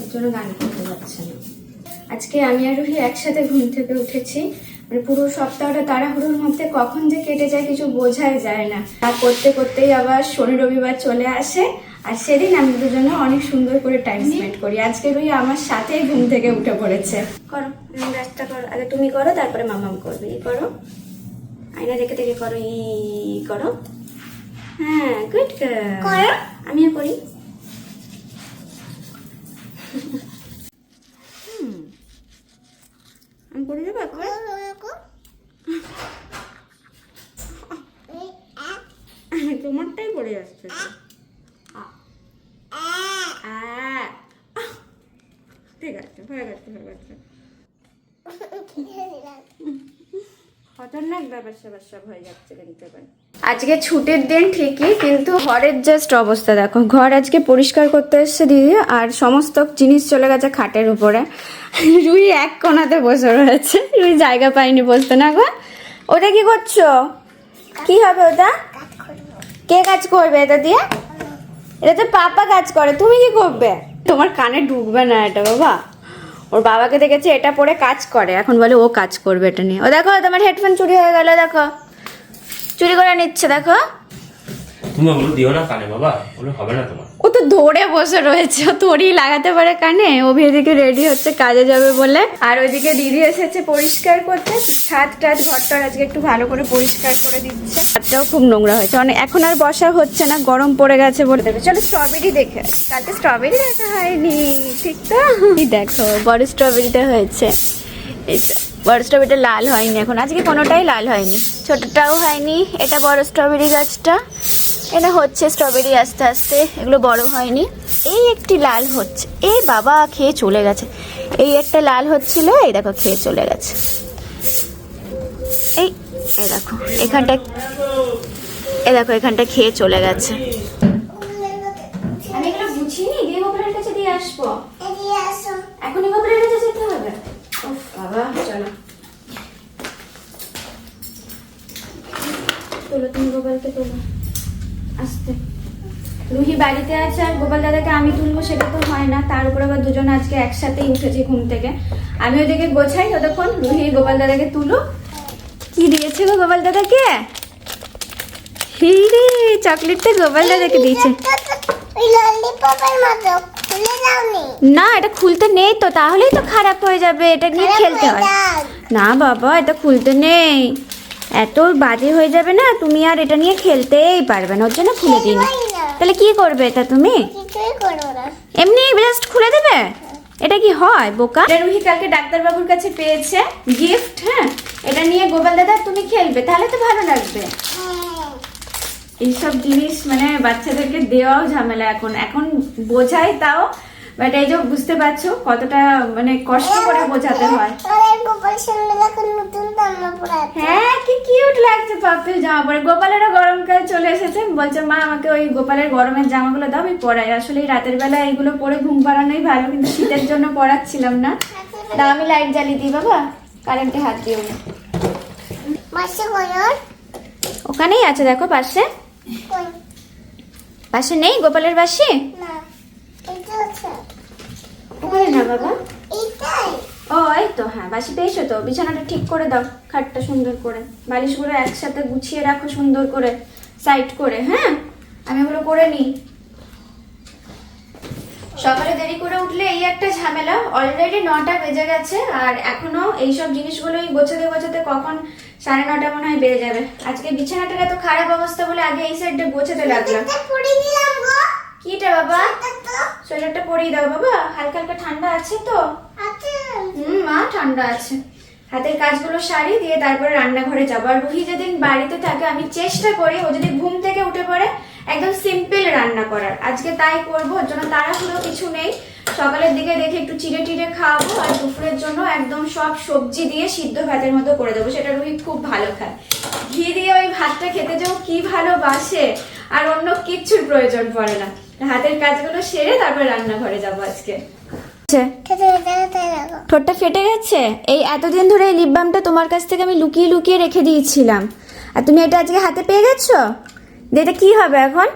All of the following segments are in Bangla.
ওর জন্য গান করতে পারছে না। আজকে আমি আর রুহি একসাথে ঘুম থেকে উঠেছি। মানে পুরো সপ্তাহটা তাড়াহুড়োর মধ্যে কখন যে কেটে যায় কিছু বোঝাই যায় না। তা করতে করতেই আবার শনি রবিবার চলে আসে, আর সেদিন আমি দুজনে অনেক সুন্দর করে টাইম স্পেন্ড করি। আজকে রুহি আমার সাথেই ঘুম থেকে উঠে পড়েছে। করো ব্রাশটা করো, আগে তুমি করো তারপরে মামাম করবে। ই করো, আয়না দেখে দেখে করো, ই করো। হ্যাঁ গুড গার্ল, আমিও করি। আমি করে দেবো একবার। তোমারটাই পড়ে যাচ্ছে। ঠিক আছে, হয়ে গেছে হয়ে গেছে। খতরনাক ব্যাপার স্যাপার সব হয়ে যাচ্ছে কিন্তু এবার। আজকে ছুটির দিন ঠিকই, কিন্তু ঘরের জাস্ট অবস্থা দেখো। ঘর আজকে পরিষ্কার করতে এসছে দিদি, আর সমস্ত জিনিস চলে গেছে খাটের উপরে। রুই এক কোণাতে বসে রয়েছে, রুই জায়গা পাইনি বসতে। না গো, ওটা কি করছো? কি হবে ওটা? কে কাজ করবে এটা দিয়ে? এটা তো পাপা কাজ করে, তুমি কি করবে? তোমার কানে ঢুকবে না এটা বাবা। ওর বাবাকে দেখেছে এটা পরে কাজ করে, এখন বলে ও কাজ করবে এটা নিয়ে। ও দেখো তোমার হেডফোন চুরি হয়ে গেল, দেখো চুরি করে নিচ্ছে। দেখো তুমি ওগুলো দিও না কানে বাবা, ওগুলো হবে না তোমার। ও তো ধরে বসে রয়েছে, ও তোরই লাগাতে পারে কানে। ও এদিকে রেডি হচ্ছে কাজে যাবে বলে, আর ওইদিকে দিদি এসেছে পরিষ্কার করতে। ছাদ টাদ ঘরটা আজকে একটু ভালো করে পরিষ্কার করে দিচ্ছে। ছাদটাও খুব নোংরা হয়েছে অনেক, এখন আর বসা হচ্ছে না, গরম পড়ে গেছে বলে দেবে। চলো স্ট্রবেরি দেখে, কালকে স্ট্রবেরি দেখা হয়নি ঠিক তো? দেখো বড় স্ট্রবেরিটা হয়েছে, এইটা বড় স্ট্রবেরিটা লাল হয়নি এখন, আজকে কোনোটাই লাল হয়নি, ছোটটাও হয়নি। এটা বড় স্ট্রবেরি গাছটা, এটা হচ্ছে স্ট্রবেরি আস্তে আস্তে, এগুলো বড় হয়নি। এই একটি লাল হচ্ছে, এই বাবা খেয়ে চলে গেছে। এই একটা লাল হচ্ছিল, এই দেখো খেয়ে চলে গেছে। এই এই দেখো এখানটা, এই দেখো এখানটা খেয়ে চলে গেছে। আমি এগুলো বুঝিনি, দিয়ে গোপালের কাছে দিয়ে আসবো। এখনই গোপালের কাছে যেতে হবে? উফ বাবা, চলো তোলো, তুমি গোপালকে তোলো আস্তে। রুহি বাড়িতে আছে আর গোপাল দাদাকে আমি তুলবো সেটা তো হয় না, তার উপর আবার দুজন আজকে একসাথেই উঠেছি ঘুম থেকে। আমি ওদিকে গোছাই ততক্ষণ রুহি গোপাল দাদাকে তুলো। কি দিয়েছে গো গোপাল দাদাকে? হিরে চকলেটটা গোপাল দাদাকে দিয়েছে। না এটা খুলতে নেই তো, তাহলেই তো খারাপ হয়ে যাবে, এটা নিয়ে খেলতে হয়। না বাবা এটা খুলতে নেই, এত বাজে হয়ে যাবে না, তুমি আর এটা নিয়ে খেলতেই পারবে না, ওর জন্য খুলে দিই। তাহলে কি করবে এটা তুমি? এমনি জাস্ট খুলে দেবে? এটা কি হয় বোকা? রুহি কালকে ডাক্তার বাবুর কাছে পেয়েছে গিফট। হ্যাঁ এটা নিয়ে গোপাল দাদা তুমি খেলবে, তাহলে তো ভালো লাগবে। এইসব জিনিস মানে বাচ্চাদেরকে দেওয়াও ঝামেলা, এখন এখন বোঝাই তাও, বাট এই যে বুঝতে পারছো কতটা মানে কষ্ট করে বোঝাতে হয়। হ্যাঁ কি কিউট লাগছে পাপিল জামা পরে। গোপালেরও গরমকাল চলে এসেছে, বলছে মা আমাকে ওই গোপালের গরমের জামাগুলো দাও আমি পরাই। আসলে এই রাতের বেলা এইগুলো পরে ঘুম পাড়ানোই ভালো, কিন্তু শীতের জন্য পরাচ্ছিলাম না। দাও আমি লাইট জ্বালিয়ে দিই বাবা, কারেন্টে হাত দিও না। ওখানেই আছে দেখো পাশে। পাশে নেই গোপালের বাসি? ওখানে না বাবা, ও এই তো। হ্যাঁ বাসি পেয়েছো তো, বিছানাটা ঠিক করে দাও, খাটটা সুন্দর করে, বালিশগুলো একসাথে গুছিয়ে রাখো সুন্দর করে সাইড করে। হ্যাঁ আমি ওগুলো করে নিই। সকালে দেরি করে উঠলে এই একটা ঝামেলা, অলরেডি 9টা বেজে গেছে, আর এখনো এইসব জিনিসগুলোই গোছাতে গোছাতে কখন 9:30 মনে হয় বেজে যাবে। আজকে বিছানাটার এত খারাপ অবস্থা বলে আগে এই সাইডটা গোছাতে লাগলাম। কিটা বাবা? সোয়েটারটা পরিয়ে দাও বাবা, হালকা হালকা ঠান্ডা আছে তো? মা ঠান্ডা আছে। হাতের কাজগুলো সারি দিয়ে তারপরে রান্নাঘরে যাবো। আর রুহি যেদিন বাড়িতে থাকে আমি চেষ্টা করি ও যদি ঘুম থেকে উঠে পড়ে একদম সিম্পল রান্না করার, আজকে তাই করবো। ওর জন্য তাড়াহুড়ো কিছু নেই, সকালের দিকে দেখে একটু চিড়ে টিড়ে খাওয়াবো, আর দুপুরের জন্য একদম সব সবজি দিয়ে সিদ্ধ ভাতের মতো করে দেবো, সেটা রুহি খুব ভালো খায়। ঘি দিয়ে ওই ভাতটা খেতে যাও কি ভালোবাসে, আর অন্য কিচ্ছুর প্রয়োজন পড়ে না। হাতের কাজগুলো সেরে তারপর রান্নাঘরে যাবো আজকে। ঠোঁটটা ফেটে গেছে? এই এতদিন ধরে এই লিপ বামটা তোমার কাছ থেকে আমি লুকিয়ে লুকিয়ে রেখে দিয়েছিলাম, আর তুমি এটা আজকে হাতে পেয়ে গেছো। এটা কি হবে এখন?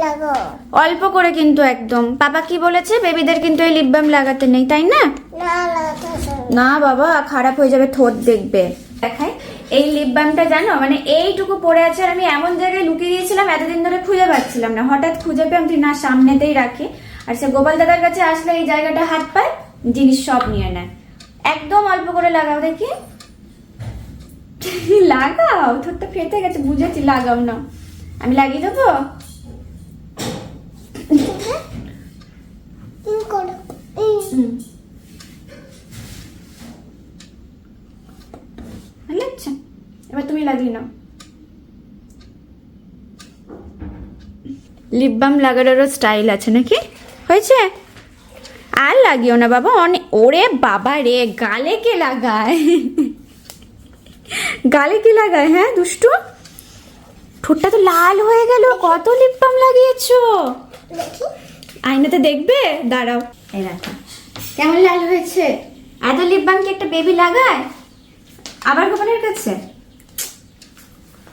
লাগাও অল্প করে কিন্তু একদম। পাপা কি বলেছে, বেবিদের কিন্তু এই লিপ বাম লাগাতে নেই, তাই না? না লাগাতে হবে। না বাবা, খারাপ হয়ে যাবে, ঠোঁট দেখবে। দেখাই এই লিপ বামটা, জানো মানে এইটুকু পড়ে আছে, আর আমি এমন জায়গায় লুকিয়ে দিয়েছিলাম, এতদিন ধরে খুঁজে পাচ্ছিলাম না, হঠাৎ খুঁজে পেলাম না, সামনেতেই রাখি। আর সে গোপাল দাদার কাছে আসলে এই জায়গাটা হাত পায়, জিনিস সব নিয়ে নেয়। একদম অল্প করে লাগাও দেখি। লাগাও, ঠোঁটটা ফেটে গেছে, বুঝেছি, লাগাও না, আমি লাগিয়ে দেবো। করো ভালো লাগছে, এবার তুমি লাগিয়ে নাও। লিপ বাম লাগানোরও স্টাইল আছে নাকি? হয়েছে? আর লাগিও না বাবা, অনেক। ওরে বাবা রে, গালে কে লাগায়? গালে কি লাগায়? হ্যাঁ দুষ্টু, ঠোঁটটা তো লাল হয়ে গেল। কত লিপ বাম লাগিয়েছো? দেখি আয়নাতে দেখবে, দাঁড়াও। এই দেখো কেমন লাল হয়েছে। এত লিপ বাম কি একটা বেবি লাগায়? আবার গোপালের কাছে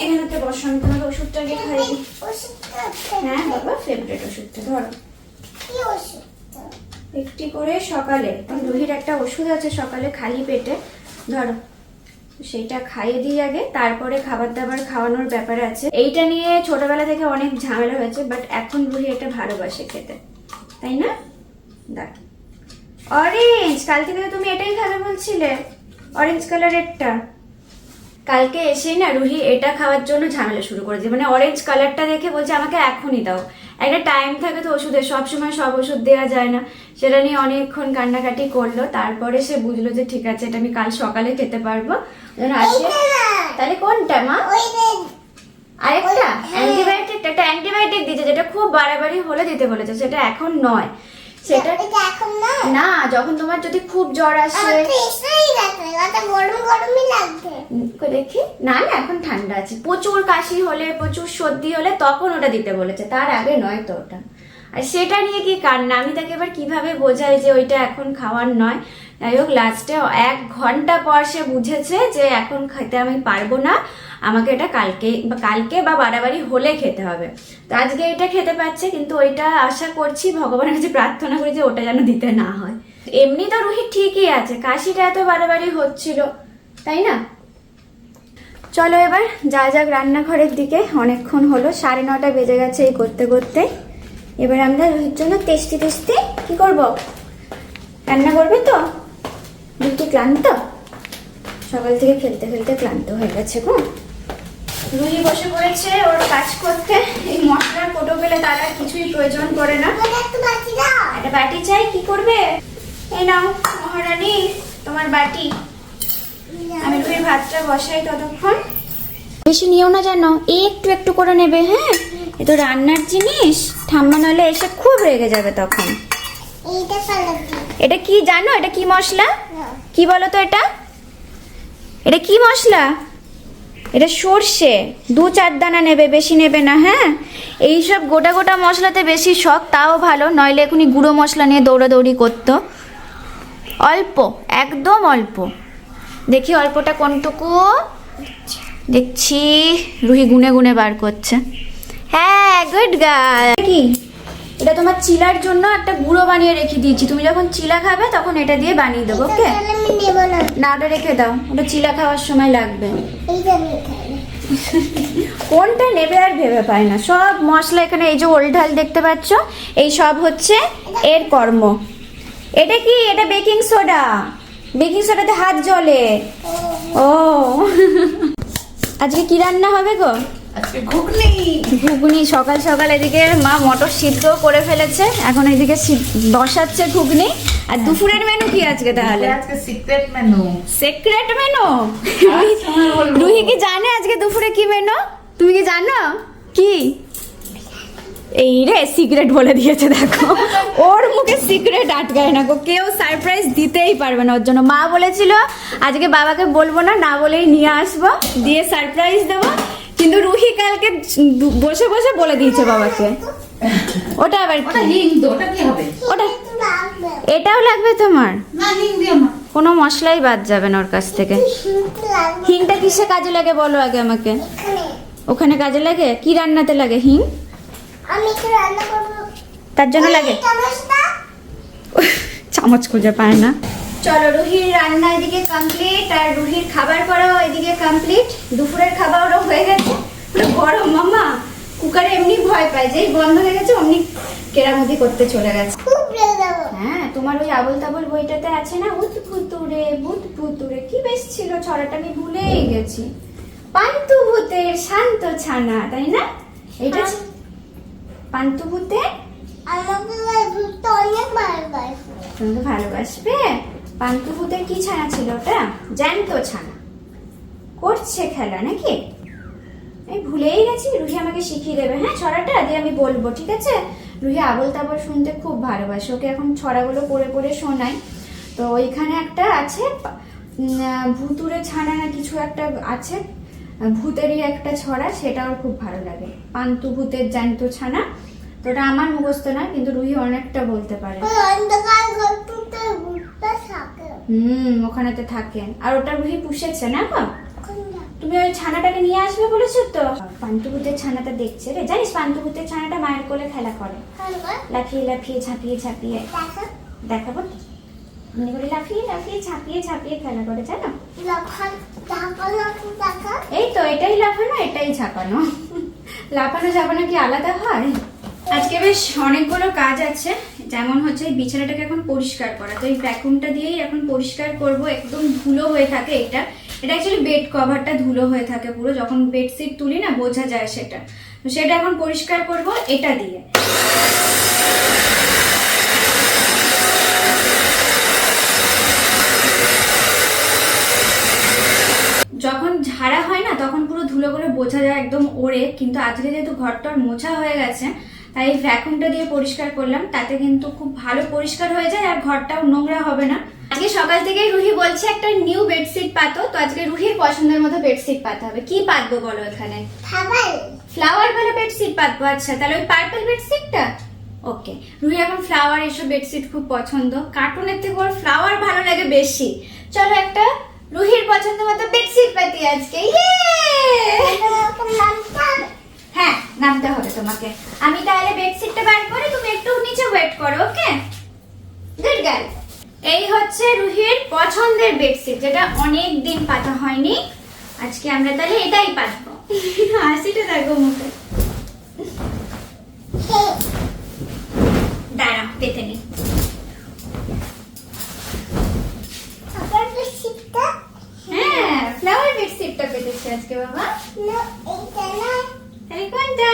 এখানে তো বসান, তোমাকে ওষুধটা আগে খাইয়ে দিই। ওষুধটা হ্যাঁ বাবা, ফেভারিট ওষুধটা ধরো। কি ওষুধটা? একটি করে সকালে, রুহির একটা ওষুধ আছে সকালে খালি পেটে, ধরো সেইটা খাইয়ে দিই আগে, তারপরে খাবার দাবার খাওয়ানোর ব্যাপার আছে। এইটা নিয়ে ছোটবেলা থেকে অনেক ঝামেলা হয়েছে, বাট এখন রুহি এটা ভালোবাসে খেতে, তাই না? দেখ অরেঞ্জ, কাল থেকে তো তুমি এটাই খাবে বলছিলে, অরেঞ্জ কালারেরটা। কালকে এসেই না রুহি এটা খাওয়ার জন্য ঝামেলা শুরু করেছে, মানে অরেঞ্জ কালারটা দেখে বলছে আমাকে এখনই দাও। একটা টাইম থাকে তো ওষুধের, সবসময় সব ওষুধ দেওয়া যায় না, সেটা নিয়ে অনেকক্ষণ কান্নাকাটি করলো। তারপরে সে বুঝলো যে ঠিক আছে, এটা আমি কাল সকালে খেতে পারবো। আসে তাহলে কোনটা মা? ওই যে আরেকটা অ্যান্টিবায়োটিক, একটা অ্যান্টিবায়োটিক দিয়েছে যেটা খুব বাড়াবাড়ি হলে দিতে বলেছে, সেটা এখন নয়। সেটা এটা এখন না, না, যখন তোমার যদি খুব জ্বর আসে। আমার তো এসেই লাগবে, ওটা গরম গরমই লাগবে। দেখি, না না এখন ঠান্ডা আছে। প্রচুর কাশি হলে, প্রচুর সর্দি হলে তখন ওটা দিতে বলেছে, তার আগে নয় তো ওটা। আর সেটা নিয়ে কি কান্না, আমি তাকে এবার কিভাবে বোঝাই যে ওইটা এখন খাওয়ার নয়। যাই হোক, লাস্টে 1 ঘন্টা পর সে বুঝেছে যে এখন খেতে আমি পারবো না, আমাকে এটা কালকে বা বাড়াবাড়ি হলে খেতে হবে। তো আজকে এটা খেতে পাচ্ছে, কিন্তু ওইটা আশা করছি, ভগবানের কাছে প্রার্থনা করি যে ওটা যেন দিতে না হয়। এমনি তো রুহি ঠিকই আছে, কাশিটা এত বাড়াবাড়ি হচ্ছিল, তাই না? চলো এবার যা যাক রান্নাঘরের দিকে, অনেকক্ষণ হলো, 9:30 বেজে গেছে এই করতে করতে। এবার আমরা রুহির জন্য টেস্টি টেস্টি কি করব, রান্না করবে তো? রুহি ক্লান্ত, সকাল থেকে খেলতে খেলতে ক্লান্ত হয়ে গেছে গো। রুহি বসে পড়েছে ওর কাজ করতে। এই মশলার কোটো পেলে তার আর কিছুই প্রয়োজন পড়ে না। ওটা একটু বাকি দাও। একটা বাটি চাই, কি করবে? এই নাও মহারানী, তোমার বাটি। আমি রুহির ভাতটা বসাই ততক্ষণ। বেশি নিও না জানো, একটু একটু করে নেবে, হ্যাঁ? এ তো রান্নার জিনিস, ঠাম্মা নাহলে এসে খুব রেগে যাবে তখন। এইটা পালাবি এটা কি জানো, এটা কি মশলা? না। কি বলো তো এটা? এটা কি মশলা? এটা সর্ষে, 2-4 দানা নেবে, বেশি নেবে না, হ্যাঁ? এইসব গোটা গোটা মশলাতে বেশি শখ, তাও ভালো, নইলে এখনই গুঁড়ো মশলা নিয়ে দৌড়াদৌড়ি করতো। অল্প, একদম অল্প। দেখি অল্পটা কোনটুকু, দেখছি রুহি গুনে গুনে বার করছে। হ্যাঁ, গুড গার্ল। কি এটা তোমার চিলার জন্য একটা গুঁড়ো বানিয়ে রেখে দিয়েছি, তুমি যখন চিলা খাবে তখন এটা দিয়ে বানিয়ে দেবো, ওকে? তাহলে আমি নেব না। না, ওটা রেখে দাও, ওটা চিলা খাওয়ার সময় লাগবে। এইটা আমি খাই। কোনটা নেবে আর ভেবে পায় না। সব মশলা এখানে, এই যে ওলঢাল দেখতে পাচ্ছ, এই সব হচ্ছে এর কর্ম। এটা কি? এটা বেকিং সোডা, বেকিং সোডাতে হাত জ্বলে। ও আজকে কি রান্না হবে গো? আজকে ঘুগনি। ঘুগনি, সকাল সকাল এদিকে মা মটর সিদ্ধ করে ফেলেছে, এখন এদিকে বসাচ্ছে ঘুগনি। আর দুপুরের মেনু কি আজকে তাহলে? আজকে secret menu. Secret menu? Ruhi কি জানে আজকে দুপুরে কি মেনু? তুমি কি জানো কি? এই রে, সিক্রেট বলে দিয়েছে, দেখো ওর মুখে সিক্রেট আটকায় না গো, কেউ সারপ্রাইজ দিতেই পারবে না ওর জন্য। মা বলেছিল আজকে বাবাকে বলবো না, না বলেই নিয়ে আসবো, দিয়ে সারপ্রাইজ দেবো, কিন্তু রুহি কালকে বসে বসে বলে দিয়েছে বাবাকে। ওটা আবার ওটা কি? হিং দো, ওটা কি হবে? ওটা একটু লাগবে। এটাও লাগবে তোমার? না, হিং দিও না। কোনো মশলাই বাদ যাবে না ওর কাছ থেকে। একটু লাগবে। হিংটা কিসে কাজে লাগে বলো আগে আমাকে? এখানে। ওখানে কাজে লাগে? কি রান্নাতে লাগে হিং? আমি কি রান্না করবো? তার জন্য লাগে চামচটা? চামচ খুঁজে পায় না। চলো, রুহির রান্না এদিকে কমপ্লিট আর রুহির খাবার করাও এদিকে কমপ্লিট। দুপুরের খাবারও হয়ে গেছে। পুরো গরম মামা, কুকারে এমনি ভয় পায়, যেই বন্ধ হয়ে গেছে অমনি কেরামতি করতে চলে গেছে। খুব রেগে যাবো। হ্যাঁ, তোমার ওই আবল তাবল বইটাতে আছে না, ভূত ভুতুরে কি বেশ ছিল, ছড়াটা আমি ভুলেই গেছি। পান্তু ভূতের শান্ত ছানা, তাই না? এটা পান্তু ভূতের আমাকে ওই ভূতটা অনেক ভালোবাসে। তোমাকে ভালোবাসবে। পান্তু ভূতের কি ছানা ছিল ওটা? জ্যান্ত ছানা। করছে খেলা নাকি? আমি ভুলেই গেছি। রুহি আমাকে শিখিয়ে দেবে, হ্যাঁ, ছড়াটা দিয়ে আমি বলবো, ঠিক আছে? রুহি আবল তাবল শুনতে খুব ভালোবাসে, ওকে এখন ছড়াগুলো পড়ে পড়ে শোনাই। তো ওইখানে একটা আছে ভুতুরে ছানা না কিছু একটা আছে, ভূতেরই একটা ছড়া, সেটা ওর খুব ভালো লাগে। পান্তু ভূতের জ্যান্ত ছানা। তো ওটা আমার মুখস্থ না, কিন্তু রুহি অনেকটা বলতে পারে। ওই অন্ধকার ঘরটাতে ভূতটা থাকে। ওখানেতে থাকে। আর ওটা রুহি পুষেছে না গো? কোনটা? তুমি ওই ছানাটাকে নিয়ে আসবে বলেছো তো। পান্তুভূতের ছানাটা দেখছে রে, জানিস পান্তুভূতের ছানাটা মায়ের কোলে খেলা করে, কোনটা? লাফিয়ে লাফিয়ে ঝাঁপিয়ে ঝাঁপিয়ে। দেখো। দেখাবো? এমনি করে লাফিয়ে লাফিয়ে ঝাঁপিয়ে ঝাঁপিয়ে খেলা করে, জানো? ঝাঁকানো দেখা। এই তো, এটাই লাফানো, এটাই ঝাঁপানো। লাফানো ঝাঁপানো কি আলাদা হয়? আজকে বেশ অনেকগুলো কাজ আছে, যেমন হচ্ছে এই বিছানাটাকে এখন পরিষ্কার করা। তো এই ভ্যাকুমটা দিয়েই এখন পরিষ্কার করব। একদম ধুলো হয়ে থাকে এটা অ্যাকচুয়ালি বেড কভারটা ধুলো হয়ে থাকে পুরো, যখন বেডশিট তুলি না বোঝা যায় সেটা। তো সেটা এখন পরিষ্কার করব এটা দিয়ে। যখন ঝাড়া হয় না তখন পুরো ধুলো করে বোঝা যায় একদম ওড়ে, কিন্তু আজকে যেহেতু ঘরটার মোছা হয়ে গেছে তাই ভ্যাকুমটা দিয়ে পরিষ্কার করলাম, তাতে কিন্তু খুব ভালো পরিষ্কার হয়ে যায় আর ঘরটাও নোংরা হবে না। আজকে সকাল থেকেই রুহি বলছে একটা নিউ বেডশিট পাতো, তো আজকে রুহির পছন্দের মতো বেডশিট পাতে হবে। কি পাতবো বলো এখানে? খাবার। ফ্লাওয়ার ভালো বেডশিট পাতবো। আচ্ছা, তাহলে ওই পার্পল বেডশিটটা ওকে। রুহি এখন ফ্লাওয়ার এসব বেডশিট খুব পছন্দ, কার্টুনের থেকে ওর ফ্লাওয়ার ভালো লাগে বেশি। চলো একটা রুহির পছন্দ মতো বেডশিট পাতি আজকে। হ্যাঁ, নামতে হবে তোমাকে। আমি তাহলে বেডশিটটা বার করে তুমি একটু নিচে ওয়েট করো, ওকে? Good girl. এই হচ্ছে রুহির পছন্দের বেডশিট, যেটা অনেক দিন পাতা হয়নি। আজকে আমরা তাহলে এটাই পাতবো। হাসিটা দেখো মুখে। দাঁড়াও, পেতে নি। খাবার বেশিটা? হ্যাঁ, ফ্লাওয়ার বেডশিটটা পেতেছি আজকে বাবা। না, এইটা না। তাহলে কোনটা?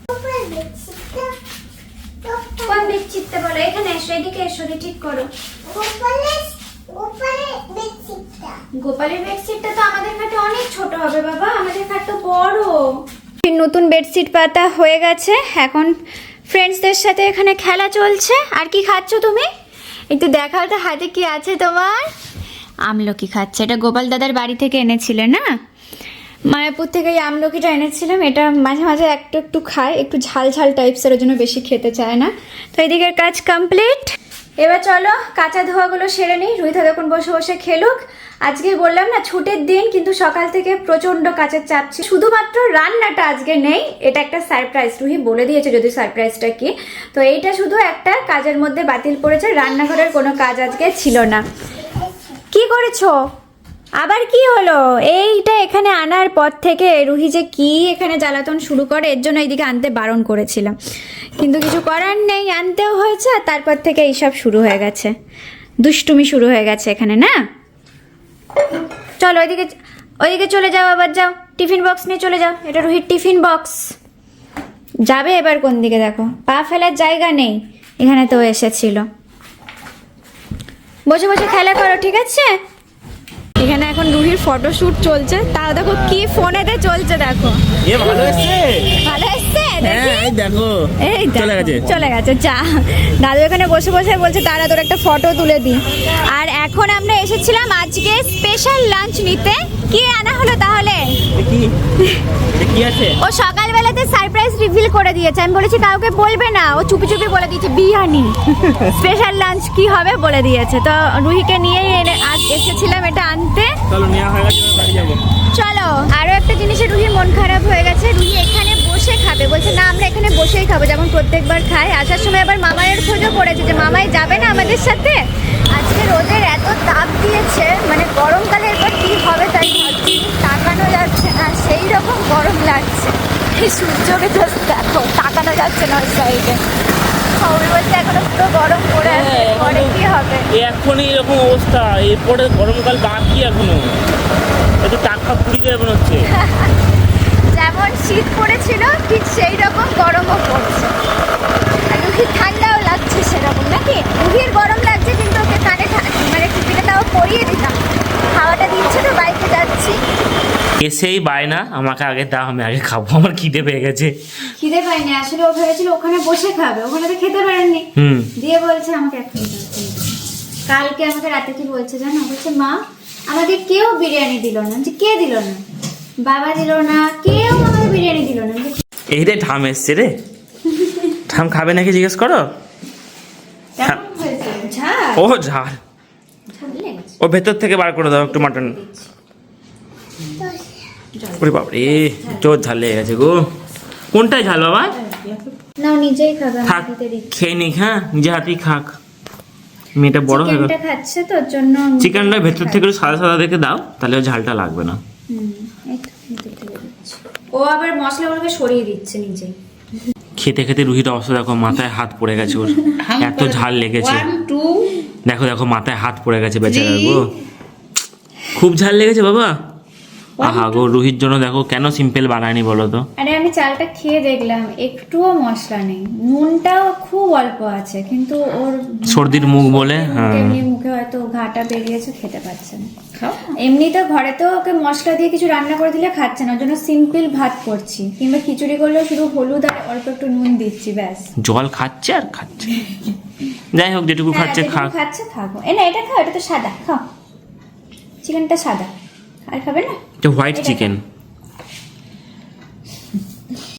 খাবার বেশিটা? কোন বেডশিটটা বলো? এখানে এসো, এদিকে এসো, ঠিক করো। গোপালের বেশিটা। গোপালের বেডশিটটা তো আমাদের খাটে অনেক ছোট হবে বাবা, আমাদের খাট তো বড়। নতুন বেডশিট পাতা হয়ে গেছে, এখন ফ্রেন্ডসদের সাথে এখানে খেলা চলছে। আর কি খাচ্ছ তুমি? একটু দেখাও তো হাতে কি আছে তোমার। আমলকি খাচ্ছে, এটা গোপাল দাদার বাড়ি থেকে এনেছিলে না? মায়াপুর থেকে এই আমলকিটা এনেছিলাম। এটা মাঝে মাঝে একটু একটু খায়, একটু ঝাল ঝাল টাইপসের, ওর জন্য বেশি খেতে চায় না। তো এদিকের কাজ কমপ্লিট। এবার চলো কাঁচা ধোয়াগুলো সেরে নিই। রুহিতা তখন বসে বসে খেলুক। আজকে বললাম না ছুটির দিন, কিন্তু সকাল থেকে প্রচন্ড কাজের চাপ ছিল। শুধুমাত্র রান্নাটা আজকে নেই, এটা একটা সারপ্রাইজ। রুহি বলে দিয়েছে যদি সারপ্রাইজটা কি। তো এইটা শুধু একটা কাজের মধ্যে বাতিল পড়েছে, রান্নাঘরের কোনো কাজ আজকে ছিল না। কি করেছো? আবার কি হলো? এইটা এখানে আনার পর থেকে রুহি যে কি এখানে জ্বালাতন শুরু করে, এর জন্য এইদিকে আনতে বারণ করেছিলাম, কিন্তু কিছু করার নেই, আনতেও হয়েছে। আর তারপর থেকে এইসব শুরু হয়ে গেছে, দুষ্টুমি শুরু হয়ে গেছে এখানে না। চলো ওইদিকে চলে যাও, আবার যাও টিফিন বক্স নিয়ে চলে যাও। এটা রুহির টিফিন বক্স। যাবে এবার কোন দিকে দেখো, পা ফেলার জায়গা নেই। এখানে তো এসেছিল। বসে বসে খেলা করো, ঠিক আছে? এখানে এখন রুহির ফটোশুট চলছে, তাও দেখো কি ফোনেতে চলছে, দেখো। এ ভালো এসছে। ভালো এসছে? দেখি। এই দেখো, এই চলে গেছে। চলে গেছে। যা, দাদু এখানে বসে বসে বলছে তারা তোর একটা ফটো তুলে দি। আর এখন আমরা এসেছিলাম আজকে স্পেশাল লাঞ্চ নিতে। কি আনা হলো তাহলে? কি কি আছে? ও সকালবেলাতে সারপ্রাইজ রিভিল করে দিয়েছে। আমি বলেছি কাউকে বলবে না, ও চুপি চুপি বলে দিয়েছে বিরিয়ানি। স্পেশাল লাঞ্চ কি হবে বলে দিয়েছে। তো রুহিকে নিয়ে আজ এসেছিলাম এটা আনতে। চলো নেওয়া হয়ে গেছে, বাড়ি যাবো। চলো। আরো একটা জিনিসে রুহির মন খারাপ হয়ে গেছে। রুহি এখানে বসে খাবে, বলছে না আমরা এখানে বসেই খাবো যেমন প্রত্যেকবার খাই। আসার সময় আবার মামায়ের খোঁজও করেছে যে মামাই যাবে না আমাদের সাথে। আজকে রোদের এত তাপ দিয়েছে, মানে গরমকালের পর কি হবে তাই ভাবছি, তাকানো যাচ্ছে না, সেই রকম গরম লাগছে। এই সূর্যকে জাস্ট দেখো, তাকানো যাচ্ছে না ওই সাইডে। সবাই বলছে এখনো পুরো গরম পড়ে আছে, পরে কি হবে। এখনই এরকম অবস্থা, এরপরে গরমকাল বাকি এখনো, একটু টাকা পুড়ি যাবে মনে হচ্ছে। যেমন শীত পড়েছিল ঠিক সেই রকম গরমও পড়ছে, আর রুহির ঠান্ডাও লাগছে সেরকম নাকি। রুহির গরম লাগছে কিন্তু ওকে কানে মানে টুপিটা তাও পরিয়ে দিলাম, হাওয়াটা দিচ্ছে তো, বাইকে যাচ্ছি। এসেই বায়না আমাকে আগে দাও, আমি আগে খাবো, আমার খিদে পেয়ে গেছে। খিদে পাইনি আসলে, ও ভেবেছিল ওখানে বসে খাবে, ওখানে তো খেতে পারেননি। দিয়ে বলছে আমাকে এখনই দাও। কালকে আমাকে রাতে কি বলছে জানো, বলছে মা আমাকে কেউ বিরিয়ানি দিল না। যে কে দিল না? বাবা দিল না, কেউ আমাকে বিরিয়ানি দিল না। এই রে ঠাম এসছে রে, ঠাম খাবে নাকি জিজ্ঞেস করো। কেমন হয়েছে? ঝাল ও ঝাল, ঝাল লেগেছে। ও ভেতর থেকে বার করে দাও একটু মাটন। ওরে বাপরে, জোর ঝাল লেগে গেছে গো। কোনটাই ঝাল বাবা? নাও নিজেই খাবে, আমি থাক, খেতে দিচ্ছি। খেয়ে নিক, হ্যাঁ নিজে হাতেই খাক। মেয়েটা বড় হয়ে গেল। চিকেনটা খাচ্ছে তো ওর জন্য। চিকেনটা ভেতর থেকে একটু সাদা সাদা দেখে দাও, তাহলে ও ঝালটা লাগবে না। এই তো ভেতর থেকে দিচ্ছি। ও আবার মশলাগুলোকে সরিয়ে দিচ্ছে নিজেই। খেতে খেতে রুহির অবস্থা দেখো, মাথায় হাত পড়ে গেছে ওর, এত ঝাল লেগেছে। 1 2 দেখো দেখো মাথায় হাত পড়ে গেছে বেচারা গো, খুব ঝাল লেগেছে বাবা। আহা গো, রুহির জন্য দেখো কেন সিম্পল বানায়নি বলো তো। আরে আমি চালটা খেয়ে দেখলাম, একটুও মশলা নেই, নুনটাও খুব অল্প আছে, কিন্তু ওর সর্দির মুখ বলে, হ্যাঁ। এমনি মুখে হয়তো ঘাটা বেরিয়েছে, খেতে পাচ্ছে না। খাও। এমনি তো ঘরে তো ওকে মশলা দিয়ে কিছু রান্না করে দিলে খাচ্ছে না, ওর জন্য সিম্পল ভাত করছি, কিংবা খিচুড়ি করলেও শুধু হলুদ আর অল্প একটু নুন দিচ্ছি, ব্যাস। জল খাচ্ছে আর খাচ্ছে, যাই হোক যেটুকু হ্যাঁ, খাচ্ছে যেটুকু খাক। খাচ্ছে খাবো। এ না, এটা খাও, এটা তো সাদা, খাও। চিকেনটা সাদা, আর খাবে না? White chicken.